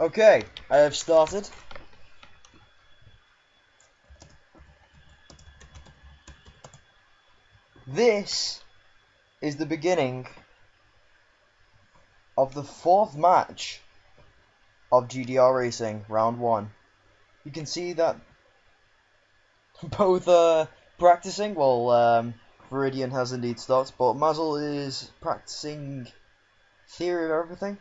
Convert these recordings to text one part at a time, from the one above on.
Okay, I have started. This is the beginning of the fourth match of GDR Racing, round 1. You can see that both are practicing. Well, Viridian has indeed started, but Mazl is practicing theory of everything.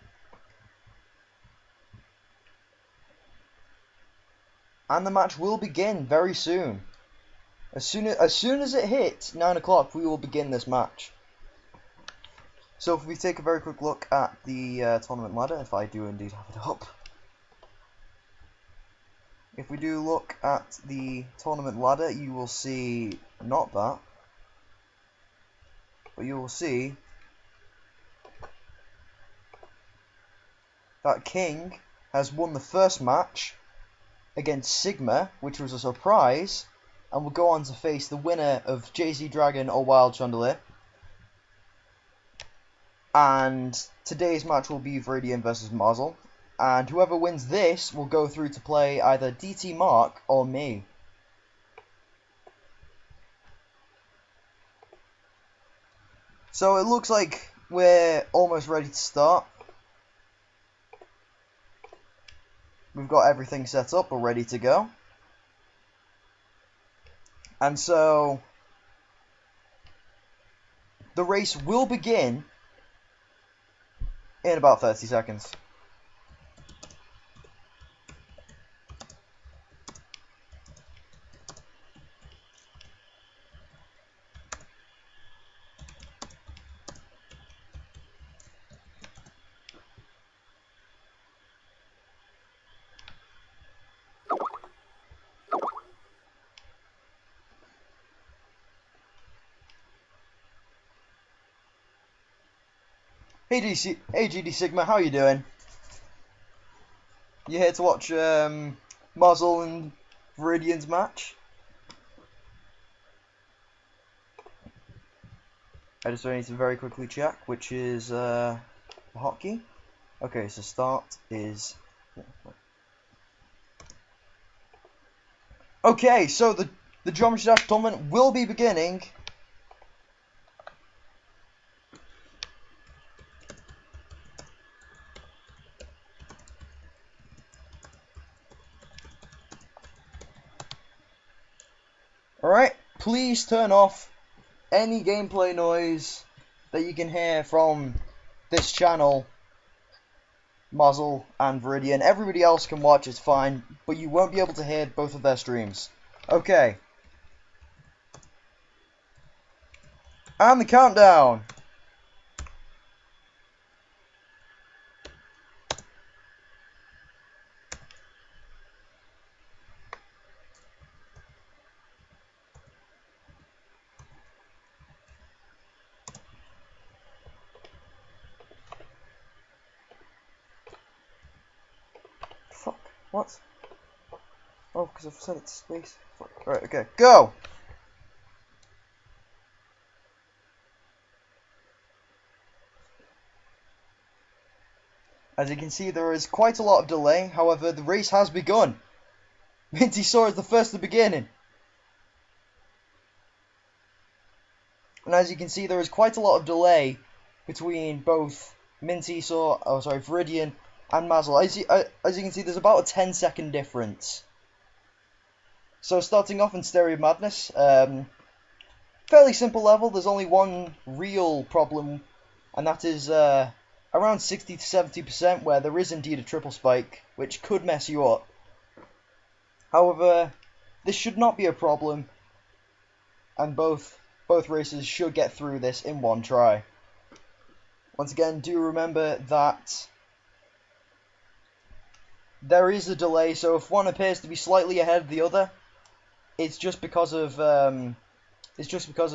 And the match will begin very soon. As soon as it hits 9 o'clock, we will begin this match. So if we take a very quick look at the tournament ladder, if I do indeed have it up. If we do look at the tournament ladder, you will see not that, but you will see that King has won the first match against Sigma, which was a surprise, and will go on to face the winner of JZ Dragon or Wild Chandelier. And today's match will be Viridian versus Mazl. And whoever wins this will go through to play either DT Mark or me. So it looks like we're almost ready to start. We've got everything set up, we're ready to go. And so the race will begin in about 30 seconds. Hey GD Sigma, how you doing? You here to watch Mazl and Viridian's match? I just need to very quickly check, which is the hotkey. Okay, so start is... Okay, so the Geometry Dash tournament will be beginning. Alright, please turn off any gameplay noise that you can hear from this channel, Mazl and Viridian. Everybody else can watch, it's fine, but you won't be able to hear both of their streams. Okay. And the countdown. Fuck, what? Oh, because I've set it to space. Fuck. Right, okay, go! As you can see, there is quite a lot of delay, however, the race has begun. Minty Saw is the first to beginning. And as you can see, there is quite a lot of delay between both Viridian and Mazl. As you can see, there's about a 10-second difference. So starting off in Stereo Madness, fairly simple level. There's only one real problem, and that is around 60 to 70%, where there is indeed a triple spike, which could mess you up. However, this should not be a problem, and both races should get through this in one try. Once again, do remember that there is a delay, so if one appears to be slightly ahead of the other, it's just because of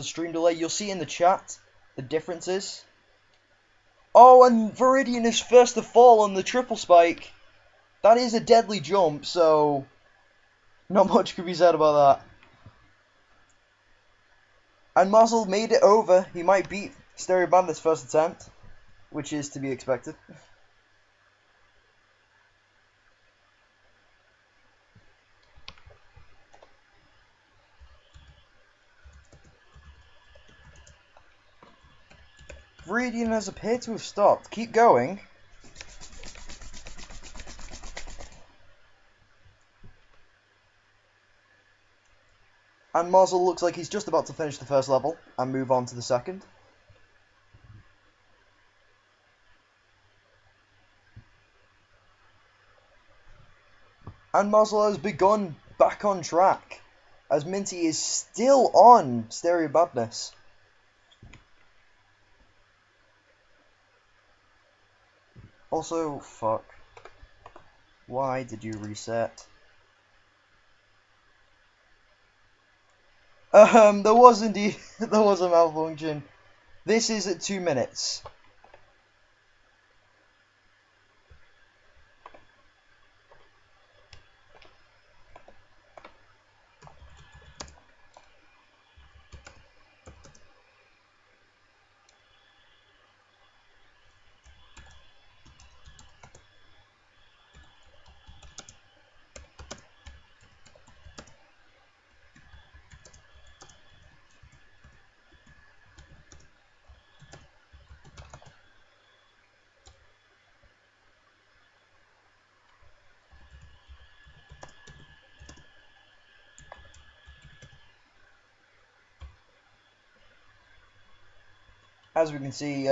stream delay. You'll see in the chat the differences. Oh, and Viridian is first to fall on the triple spike. That is a deadly jump, so not much could be said about that. And Mazl made it over. He might beat Stereo Bandit's first attempt, which is to be expected. Viridian has appeared to have stopped. Keep going. And Mazl looks like he's just about to finish the first level and move on to the second. And Mazl has begun back on track, as Minty is still on Stereo Badness. Also, fuck. Why did you reset? There was indeed, there was a malfunction. This is at 2 minutes. As we can see,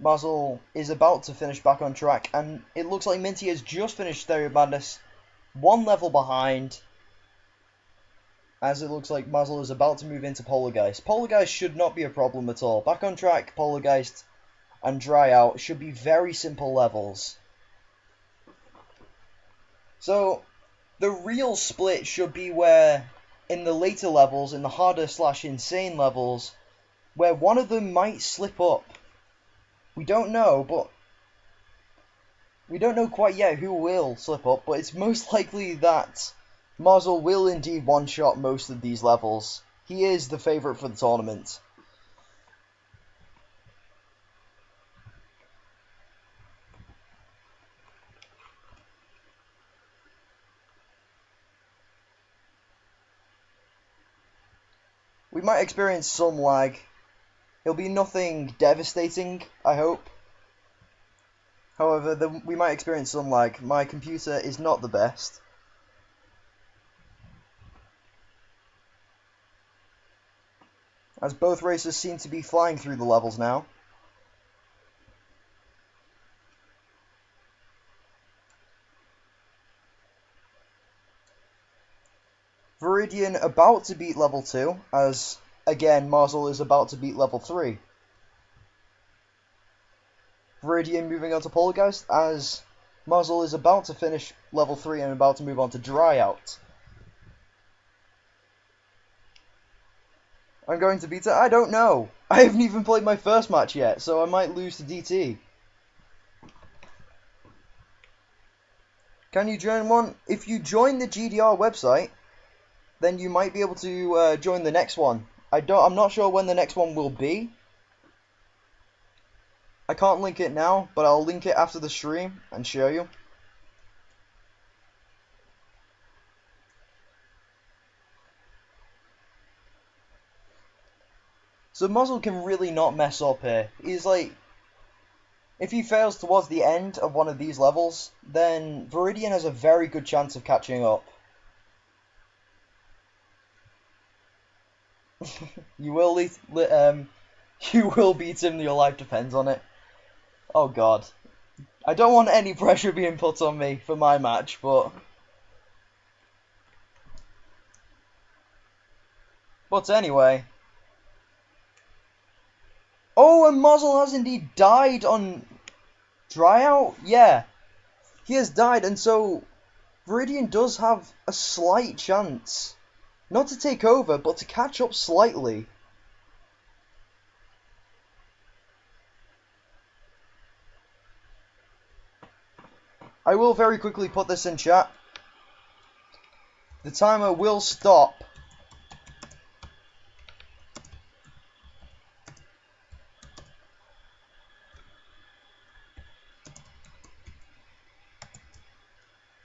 Mazl is about to finish back on track, and it looks like Minty has just finished Stereo Madness, 1 level behind, as it looks like Mazl is about to move into Poltergeist. Poltergeist should not be a problem at all. Back on track, Poltergeist, and Dry Out should be very simple levels. So, the real split should be where, in the later levels, in the harder / insane levels, where one of them might slip up. We don't know, but we don't know quite yet who will slip up, but it's most likely that Mazl will indeed one-shot most of these levels. He is the favourite for the tournament. We might experience some lag. It'll be nothing devastating, I hope. However, we might experience some lag. My computer is not the best. As both racers seem to be flying through the levels now. Viridian about to beat level 2, as again Mazl is about to beat level 3. Viridian moving on to Poltergeist, as Mazl is about to finish level 3 and about to move on to Dry Out. I'm going to beat it? I don't know. I haven't even played my first match yet, so I might lose to DT. Can you join one? If you join the GDR website, then you might be able to join the next one. I'm not sure when the next one will be. I can't link it now, but I'll link it after the stream and show you. So Mazl can really not mess up here. He's like, if he fails towards the end of one of these levels, then Viridian has a very good chance of catching up. You will beat him, your life depends on it. Oh god. I don't want any pressure being put on me for my match, but... But anyway. Oh, and Mazl has indeed died on Dry Out? Yeah. He has died, and so Viridian does have a slight chance. Not to take over, but to catch up slightly. I will very quickly put this in chat. The timer will stop.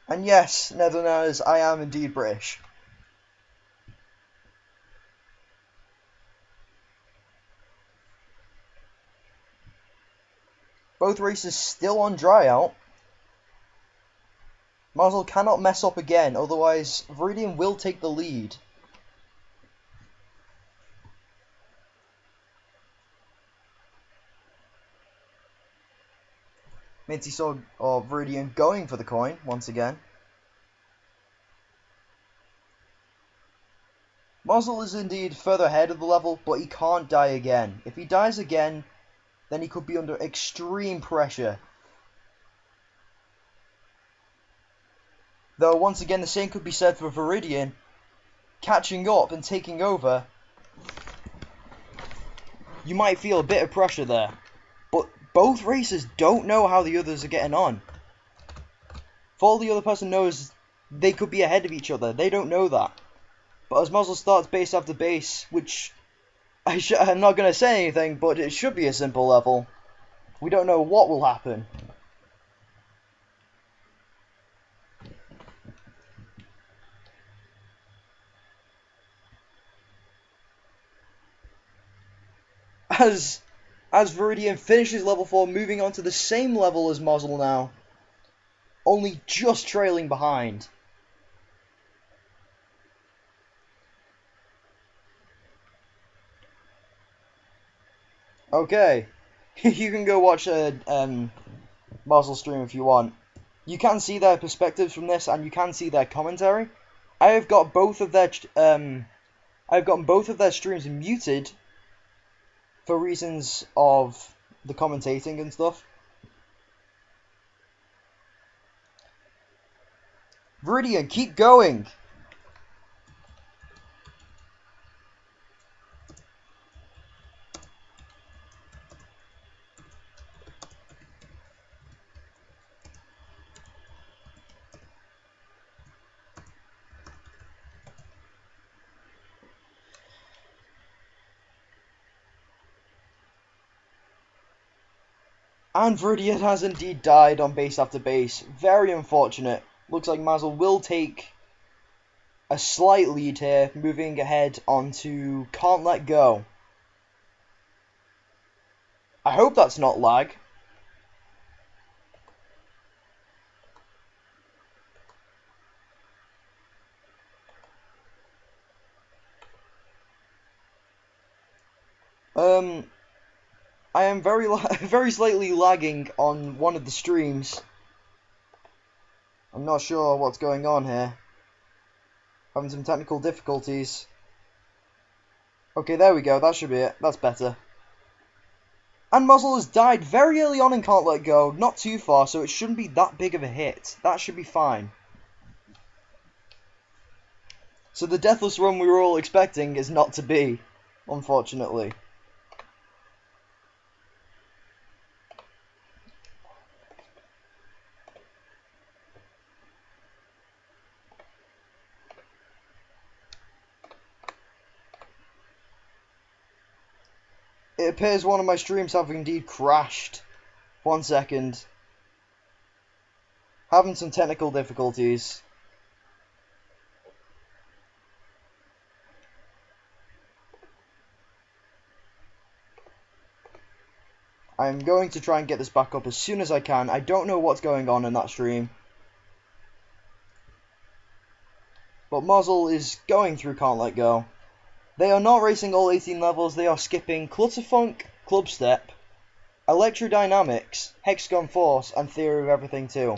And yes, Netherlanders, I am indeed British. Both races still on dry out. Mazl cannot mess up again, otherwise Viridian will take the lead. Minty saw Viridian going for the coin once again. Mazl is indeed further ahead of the level, but he can't die again. If he dies again, then he could be under extreme pressure. Though, once again, the same could be said for Viridian. Catching up and taking over, you might feel a bit of pressure there. But both racers don't know how the others are getting on. For all the other person knows, they could be ahead of each other. They don't know that. But as Mazl starts base after base, which I'm not going to say anything, but it should be a simple level. We don't know what will happen. As Viridian finishes level 4, moving on to the same level as Mazl now, only just trailing behind. Okay, you can go watch a Mazl stream if you want. You can see their perspectives from this, and you can see their commentary. I have got both of their I've gotten both of their streams muted for reasons of the commentating and stuff. Viridian, keep going! And Viridian has indeed died on base after base. Very unfortunate. Looks like Mazl will take a slight lead here, moving ahead onto Can't Let Go. I hope that's not lag. I am very slightly lagging on one of the streams. I'm not sure what's going on here. Having some technical difficulties. Okay, there we go. That should be it. That's better. And Mazl has died very early on and Can't Let Go. Not too far, so it shouldn't be that big of a hit. That should be fine. So the deathless run we were all expecting is not to be, unfortunately. It appears one of my streams have indeed crashed. 1 second. Having some technical difficulties. I'm going to try and get this back up as soon as I can. I don't know what's going on in that stream. But Mazl is going through Can't Let Go. They are not racing all 18 levels, they are skipping Clutterfunk, Clubstep, Electrodynamics, Hexagon Force, and Theory of Everything 2.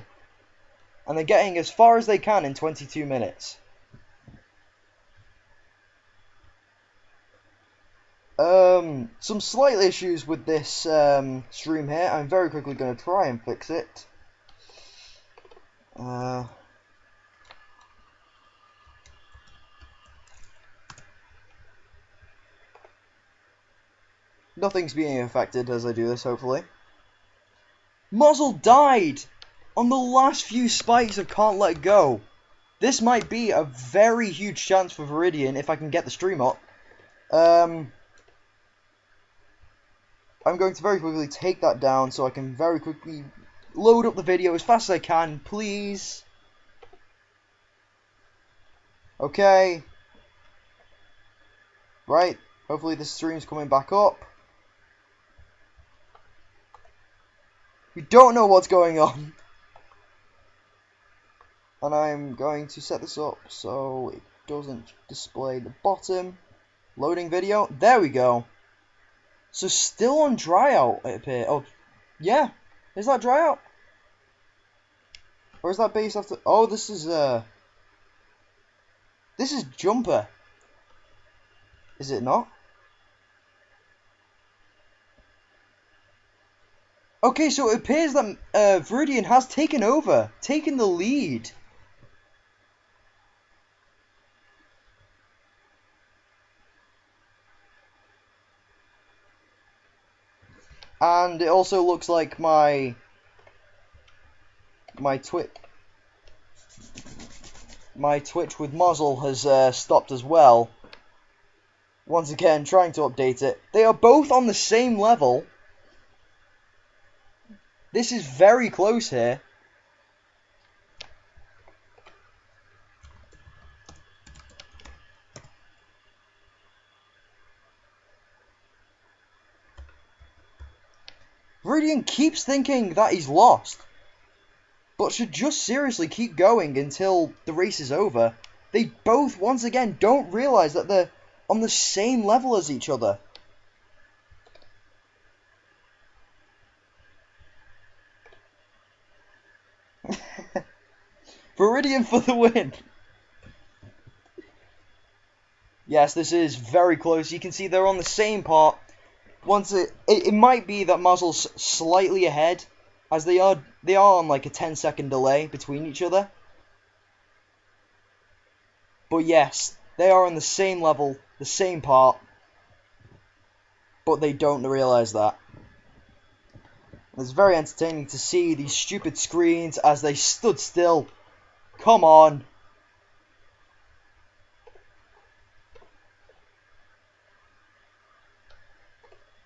And they're getting as far as they can in 22 minutes. Some slight issues with this stream here. I'm very quickly going to try and fix it. Nothing's being affected as I do this, hopefully. Mazl died on the last few spikes of Can't Let Go. This might be a very huge chance for Viridian if I can get the stream up. I'm going to very quickly take that down so I can very quickly load up the video as fast as I can, please. Okay. Right, hopefully the stream's coming back up. We don't know what's going on. And I'm going to set this up so it doesn't display the bottom. Loading video. There we go. So still on dry out, it appears. Oh, yeah. Is that dry out? Or is that base after? Oh, this is jumper. Is it not? Okay, so it appears that Viridian has taken over, taken the lead. And it also looks like my Twitch with Mazl has stopped as well. Once again, trying to update it. They are both on the same level. This is very close here. Viridian keeps thinking that he's lost, but should just seriously keep going until the race is over. They both, once again, don't realise that they're on the same level as each other. Viridian for the win! Yes, this is very close. You can see they're on the same part. It might be that Mazl's slightly ahead, as they are on like a 10-second delay between each other. But yes, they are on the same level, the same part, but they don't realise that. It's very entertaining to see these stupid screens as they stood still. Come on.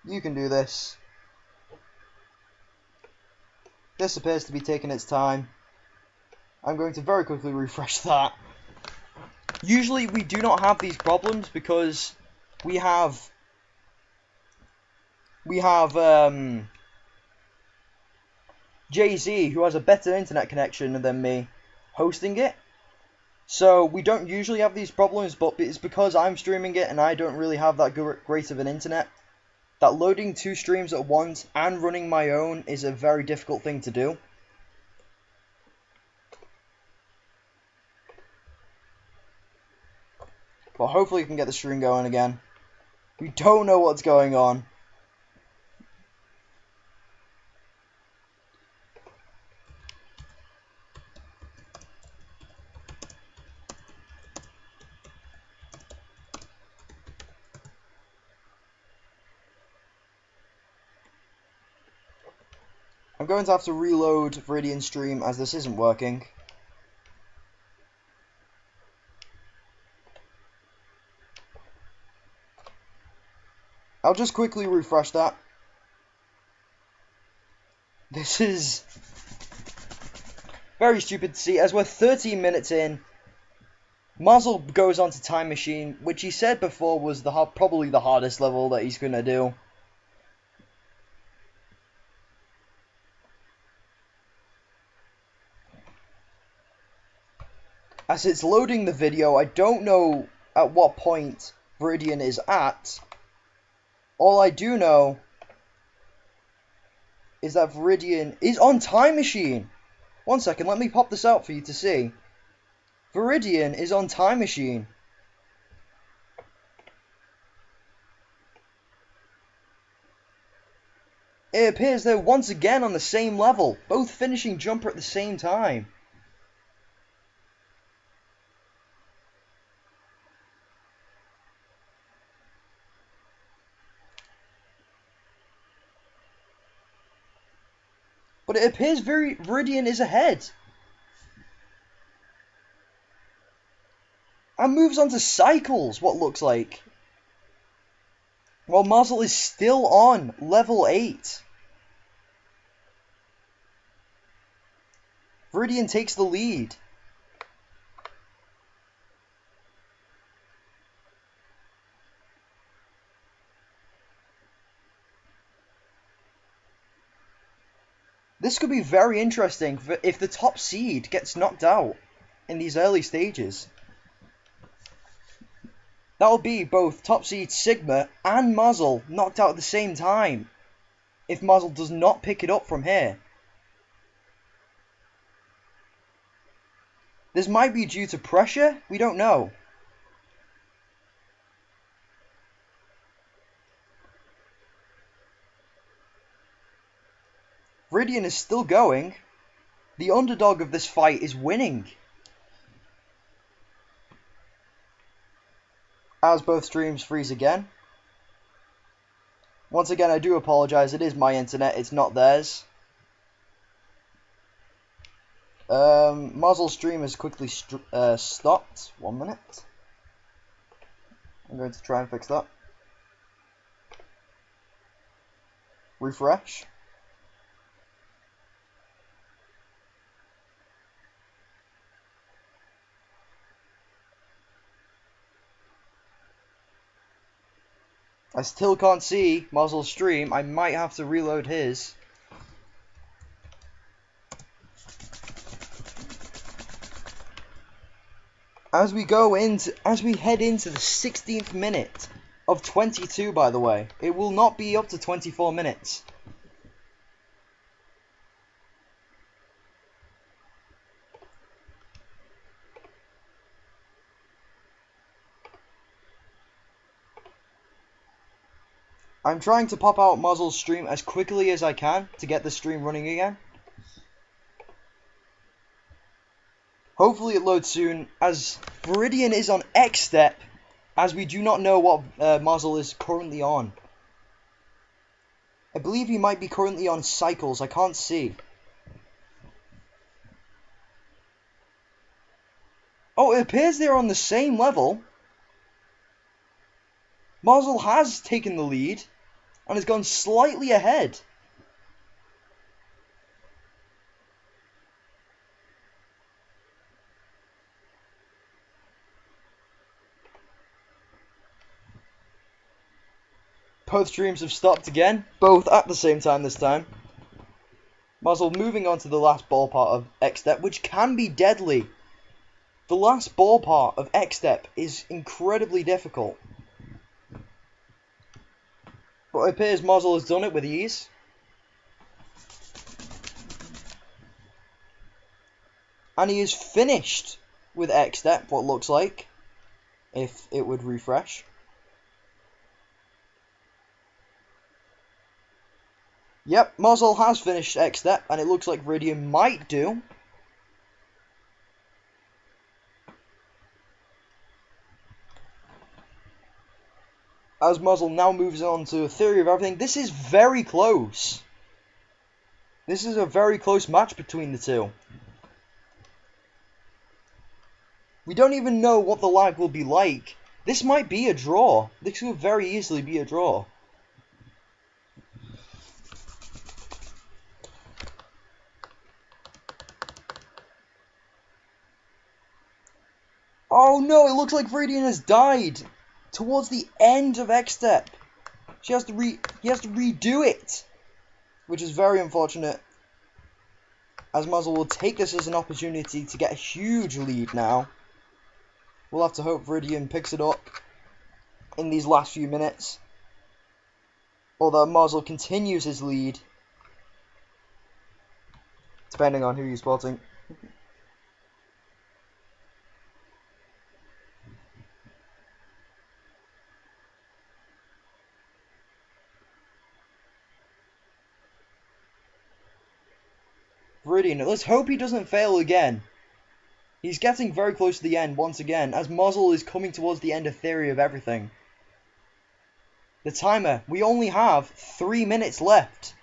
You can do this. This appears to be taking its time. I'm going to very quickly refresh that. Usually we do not have these problems because we have Jay-Z, who has a better internet connection than me, hosting it. So we don't usually have these problems, but it's because I'm streaming it and I don't really have that great of an internet. That loading 2 streams at once and running my own is a very difficult thing to do. But hopefully we can get the stream going again. We don't know what's going on. I'm going to have to reload Viridian stream as this isn't working. I'll just quickly refresh that. This is very stupid to see, as we're 13 minutes in. Mazl goes on to Time Machine, which he said before was probably the hardest level that he's going to do. As it's loading the video, I don't know at what point Viridian is at. All I do know is that Viridian is on Time Machine. 1 second, let me pop this out for you to see. Viridian is on Time Machine. It appears they're once again on the same level, both finishing jumper at the same time. But it appears Viridian is ahead. And moves on to cycles, what looks like. While Mazl is still on level 8. Viridian takes the lead. This could be very interesting if the top seed gets knocked out in these early stages. That'll be both top seed Sigma and Mazl knocked out at the same time, if Mazl does not pick it up from here. This might be due to pressure, we don't know. Viridian is still going. The underdog of this fight is winning. As both streams freeze again. Once again, I do apologise. It is my internet, it's not theirs. Mazl's stream has quickly stopped. 1 minute. I'm going to try and fix that. Refresh. I still can't see Mazl's stream. I might have to reload his. As we head into the 16th minute of 22, by the way, it will not be up to 24 minutes. I'm trying to pop out Mazl's stream as quickly as I can to get the stream running again. Hopefully it loads soon, as Viridian is on X step, as we do not know what Mazl is currently on. I believe he might be currently on cycles, I can't see. Oh, it appears they're on the same level. Mazl has taken the lead and has gone slightly ahead. Both streams have stopped again, both at the same time this time. Mazl moving on to the last ball part of X-Step, which can be deadly. The last ball part of X-Step is incredibly difficult. But it appears Mazl has done it with ease. And he is finished with X-Step, what looks like, if it would refresh. Yep, Mazl has finished X-Step, and it looks like Viridian might do. As Mazl now moves on to Theory of Everything, this is very close. This is a very close match between the two. We don't even know what the lag will be like. This might be a draw. This could very easily be a draw. Oh no, it looks like Viridian has died towards the end of X-Step. He has to redo it, which is very unfortunate, as Mazl will take this as an opportunity to get a huge lead now. We'll have to hope Viridian picks it up in these last few minutes, or that Mazl continues his lead, depending on who you're spotting. Viridian, let's hope he doesn't fail again. He's getting very close to the end once again, as Mazl is coming towards the end of Theory of Everything. The timer, we only have 3 minutes left.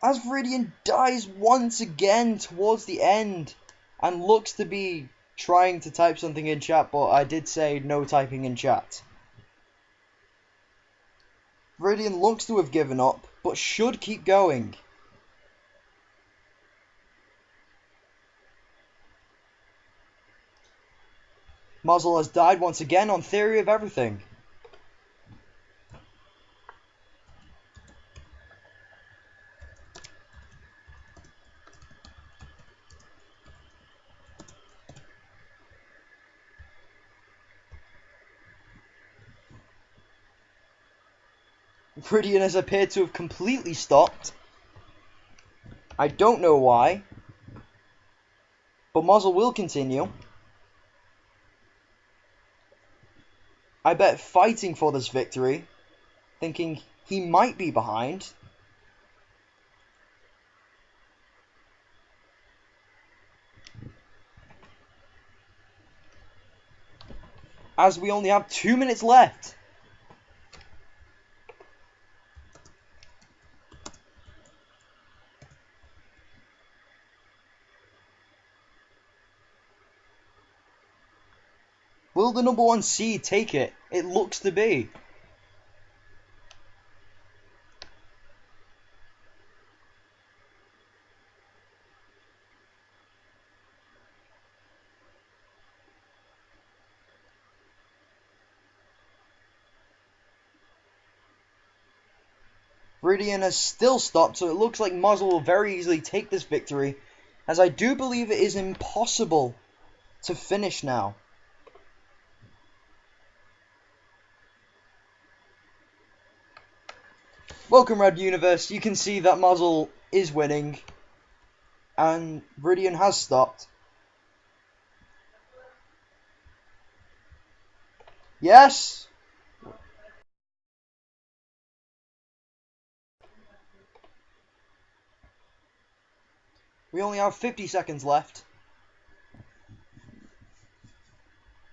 As Viridian dies once again towards the end, and looks to be trying to type something in chat, but I did say no typing in chat. Viridian looks to have given up, but should keep going. Mazl has died once again on Theory of Everything. Viridian has appeared to have completely stopped. I don't know why, but Mazl will continue. I bet fighting for this victory, thinking he might be behind. As we only have 2 minutes left. Will the number 1 seed take it? It looks to be. Viridian has still stopped, so it looks like Mazl will very easily take this victory, as I do believe it is impossible to finish now. Welcome, Red Universe. You can see that Mazl is winning, and Viridian has stopped. Yes! We only have 50 seconds left.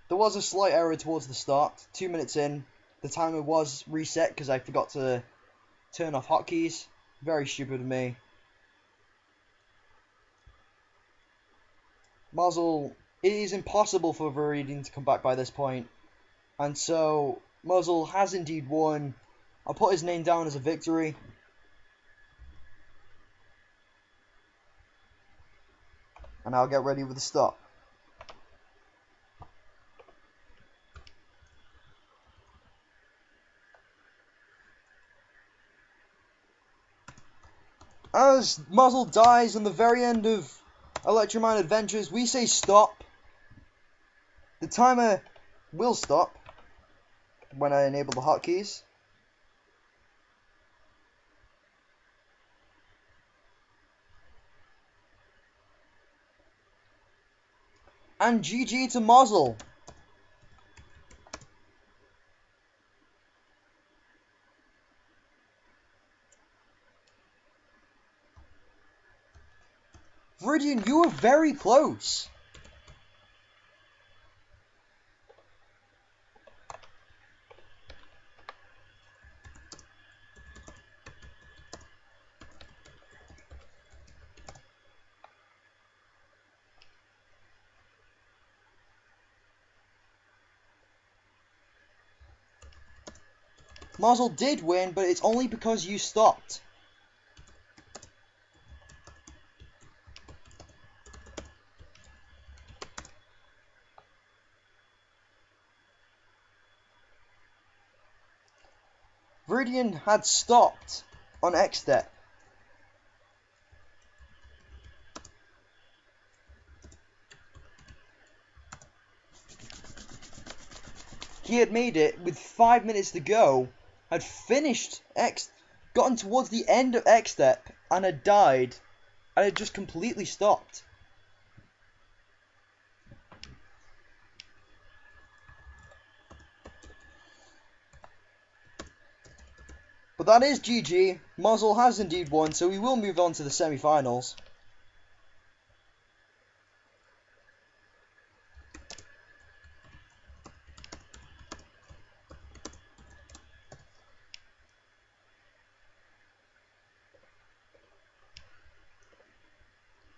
There was a slight error towards the start. 2 minutes in, the timer was reset because I forgot to turn off hotkeys. Very stupid of me. Mazl, it is impossible for Viridian to come back by this point. And so, Mazl has indeed won. I'll put his name down as a victory. And I'll get ready with the stop. As Mazl dies on the very end of Electromine Adventures, we say stop. The timer will stop when I enable the hotkeys. And GG to Mazl. Viridian, you were very close. Mazl did win, but it's only because you stopped. Viridian had stopped on X step. He had made it with 5 minutes to go, had finished X, gotten towards the end of X step, and had died, and had just completely stopped. But that is GG. Mazl has indeed won, so we will move on to the semi-finals.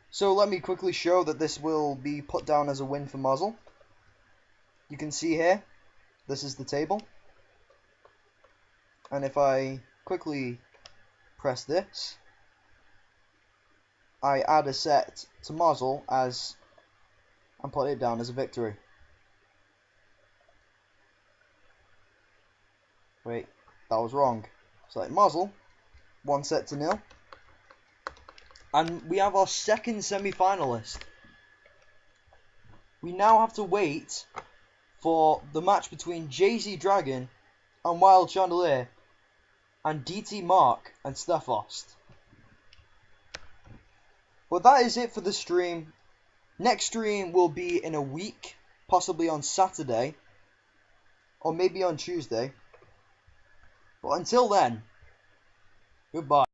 So let me quickly show that this will be put down as a win for Mazl. You can see here, this is the table. And if I quickly press this, I add a set to Mazl as and put it down as a victory. Wait, that was wrong. Select Mazl, 1 set to 0. And we have our second semi-finalist. We now have to wait for the match between Jay-Z Dragon and Wild Chandelier. and DT Mark and Stephost. But that is it for the stream. Next stream will be in a week, possibly on Saturday, or maybe on Tuesday. But until then, goodbye.